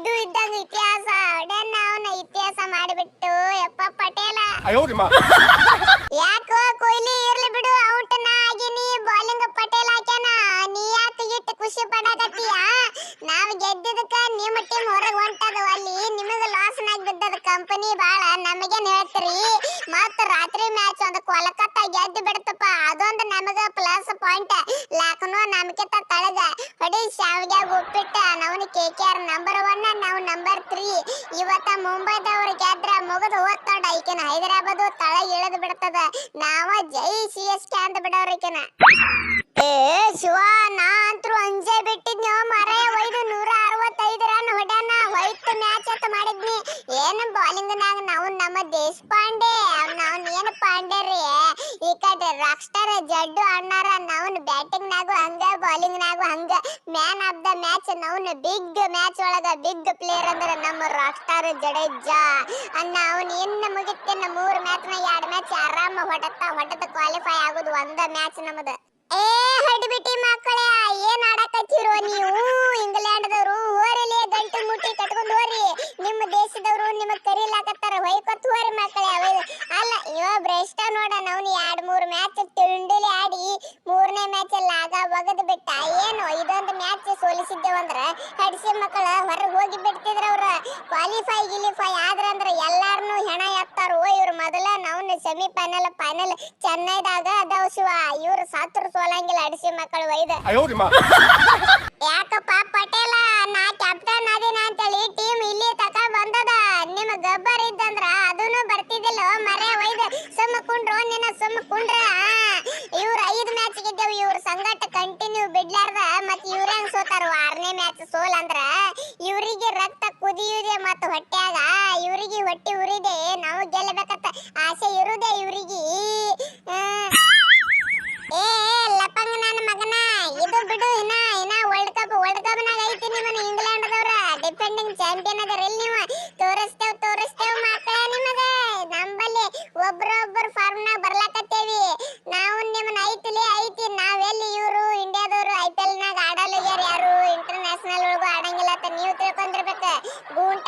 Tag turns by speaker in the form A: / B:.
A: ಇದು ಇದ್ದಂಗ ಇತಿಹಾಸ ಅಡನ್ನ ಅವನ ಇತಿಹಾಸ ಮಾಡಿಬಿಟ್ಟು ಯಪ್ಪ ಪಟೇಲ ಯಾಕೋ ಕೊಹ್ಲಿ ಇರ್ಲಿ ಬಿಡು ಔಟ್ ನಾ ಆಗಿನಿ ಬೌಲಿಂಗ್ ಪಟೇಲ್ ಹಾಕ್ಯಾನ ನೀ ಯಾಕೆ ಇಟ್ಟು ಖುಷಿ ಪಡಕತ್ತೀಯ ನಾವ್ ಗೆದ್ದಿದ್ದಕ್ಕ ನಿಮ್ಮ ಟೀಮ್ ಹೊರಗೆ ಹೊಂಟದ ಅಲ್ಲಿ ನಿಮಗೆ ಲಾಸ್ ನಾಗ ಬಿದ್ದದ ಕಂಪನಿ ಬಾಳ ನಮಗೇನ್ ಹೇಳ್ತೀರಿ ಮತ್ತ ರಾತ್ರಿ ಮ್ಯಾಚ್ ಒಂದು ಕೋಲ್ಕತ್ತಾ ಗೆದ್ದು ಬಿಡ್ತಪ್ಪ ಅದೊಂದು ನಮಗ ಪ್ಲಸ್ ಪಾಯಿಂಟ್ ಲಾಕನೋ ನಮಗಿಂತ ತಳಗ ಹೊಡಿ ಶಾವಿಗೆ ಉಪ್ಪಿಟ್ಟ ನಾವು KKR ನಂಬರ್ 1 ನಾವು ನಂಬರ್ 3 ಇವತ್ತ ಮುಂಬೈದವ್ರು ಗೆದ್ರ ಮುಗಿದು ಹೋಗ್ತಾಡ ಈಕಿನ ಹೈದರಾಬಾದ್ ತಳ ಇಳಿದು ಬಿಡ್ತದ ನಾವ ಜೈ CSK ಅಂತ ಬಿಡೋರಿಕಿನ ಏ ಶಿವ ನಾ ಅಂತೂ ಅಂಜೆ ಬಿಟ್ಟಿದ್ನೋ ಮರೆಯ ಒಯ್ದು 165 ರನ್ ಹೊಡ್ಯಾನ ಹೋಯ್ತು ಮ್ಯಾಚ್ ಅಂತ ಮಾಡಿದ್ನಿ ಏನು ಬೌಲಿಂಗ್ ನಾಗ ನಾವು ನಮ್ಮ ದೇಶಪಾಂಡೆ ನಾವು ಏನು ಪಾಂಡೆ ರೀ ಈ ಕಡೆ ರಾಕ್ ಸ್ಟಾರ್ ಜಡ್ಡು ಅಣ್ಣಾರ ನಾವು ಬ್ಯಾಟಿಂಗ್ ನಾಗು ಹಂಗ ಬೌಲಿಂಗ್ ನಾಗು ಹಂಗ ಮ್ಯಾನ್ ಆಫ್ ದ ಮ್ಯಾಚ್ ನಾವು ಬಿಗ್ ಮ್ಯಾಚ್ ಒಳಗ ಬಿಗ್ ಪ್ಲೇಯರ್ ಅಂದ್ರೆ ನಮ್ಮ ರಾಕ್ ಸ್ಟಾರ್ ಜಡೇಜಾ ಅನ್ನ ಅವನು ಇನ್ನು ಮುಗಿತೇನ 3 ಮ್ಯಾಚ್ ನ 2 ಮ್ಯಾಚ್ ಆರಾಮ ಹೊಡೆತ ಕ್ವಾಲಿಫೈ ಆಗೋದು ಒಂದ ಮ್ಯಾಚ್ ನಮ್ಮದು ಏ ಹಡ್ಬಿಟ್ಟಿ ಮಕ್ಕಳೇ ಏನ್ ಆಡಕತ್ತೀರೋ ನೀವು ಇಂಗ್ಲೆಂಡ್ದವರು ಹೋರಿಲಿ ಗಂಟು ಮುಟ್ಟಿ ಕಟ್ಕೊಂಡು ಹೋರಿ ನಿಮ್ಮ ದೇಶದವರು ನಿಮಗ್ ಕರೀಲಾಕತ್ತಾರ ಹೊಯ್ಕೊತ್ ಹೋರಿ ಮಕ್ಕಳೇ ಅಲ್ಲ ಇವ ಭ್ರಷ್ಟ ನೋಡ ನಾವು 2-3 ಮ್ಯಾಚ್ ತಿಂಡಿಲಿ ಆಡಿ 3ನೇ ಮ್ಯಾಚ್ ಲಾಗ ಒಗದ್ ಬಿಟ್ಟ ಏನು ಇದೊಂದು ಮ್ಯಾಚ್ ಸೋಲಿಸಿದ್ದೇವಂದ್ರ ಹಡ್ಸಿ ಮಕ್ಕಳ ಹೊರಗೆ ಹೋಗಿ ಬಿಡ್ತಿದ್ರ ಅವ್ರ ಕ್ವಾಲಿಫೈ ಆದ್ರಂದ್ರ ಎಲ್ಲಾರನು ಹೆಣ ಎತ್ತಾರು ಇವ್ರು ಮೊದಲ ನಾವು ಸೆಮಿಫೈನಲ್ ಫೈನಲ್ ಚೆನ್ನೈದಾಗ ಅದಾವ ಶಿವ ಇವ್ರು ಸಾತ್ರ ಸೋಲಂಗಿಲ್ಲ ಅಡಿಸಿ ಮಕ್ಕಳು ಒಯ್ದ ಯಾಕಪ್ಪ ಪಟೇಲ ನಾ ಕ್ಯಾಪ್ಟನ್ ಅದಿನ ಅಂತೇಳಿ ಟೀಮ್ ಇಲ್ಲಿ ತಕ ಬಂದದ ನಿಮ್ ಗಬ್ಬರ್ ಇದ್ದಂದ್ರ ಅದನ್ನು ಬರ್ತಿದ್ದಿಲ್ಲ ಮರೆ ಒಯ್ದ ಸುಮ್ಮ ಕುಂಡ್ರು ನಿನ್ನ ಸುಮ್ಮ ಕುಂಡ್ರ ಇವ್ರು 5 ಮ್ಯಾಚ್ ಗೆದ್ದೇವು ಇವ್ರ ಸಂಗಟ ಕಂಟಿನ್ಯೂ ಬಿಡ್ಲಾರ್ದ ಮತ್ ಇವ್ರ ಹೆಂಗ್ ಸೋತಾರ 6ನೇ ಮ್ಯಾಚ್ ಸೋಲ್ ಅಂದ್ರ ಇವ್ರಿಗೆ ರಕ್ತ ಕುದಿಯುದೆ ಮತ್ ಹೊಟ್ಯಾಗ ಇವ್ರಿಗೆ ಹೊಟ್ಟಿ ಉರಿದೆ ನಾವು ಗೆಲ್ಲಬೇಕಂತ ಆಸೆ ಇರುದೆ ಇವ್ರಿಗೆ ಏ ಲಪಂಗ ನನ್ನ ಮಗನ ಇದು ಬಿಡು ಇನ್ನ ವರ್ಲ್ಡ್ ಕಪ್ ನಾಗ ಐತಿ ನಿಮ್ಮನ್ನ ಇಂಗ್ಲೆಂಡ್ದವ್ರ ಡಿಫೆಂಡಿಂಗ್ ಚಾಂಪಿಯನ್ ಅದರಲ್ಲಿ ನೀವು ತೋರಿಸ್ತೇವ್ ಮಕ್ಕಳ ನಿಮಗ ನಂಬಲ್ಲಿ ಒಬ್ರೊಬ್ರು ಫಾರ್ಮ್ ನಾಗ ಬರ್ಲಾಕತ್ತೇವಿ ನಾವು ನಿಮ್ಮನ್ನ ಐತಿ ನಾವೆಲ್ಲಿ ಇವರು ಇಂಡಿಯಾದವರು IPL ನಾಗ ಆಡಲು ಯಾರು ಇಂಟರ್ನ್ಯಾಷನಲ್ ಒಳಗೂ ಆಡಂಗಿಲ್ಲ ಅಂತ ನೀವು ತಿಳ್ಕೊಂಡಿರ್ಬೇಕು ಗೂಂಟ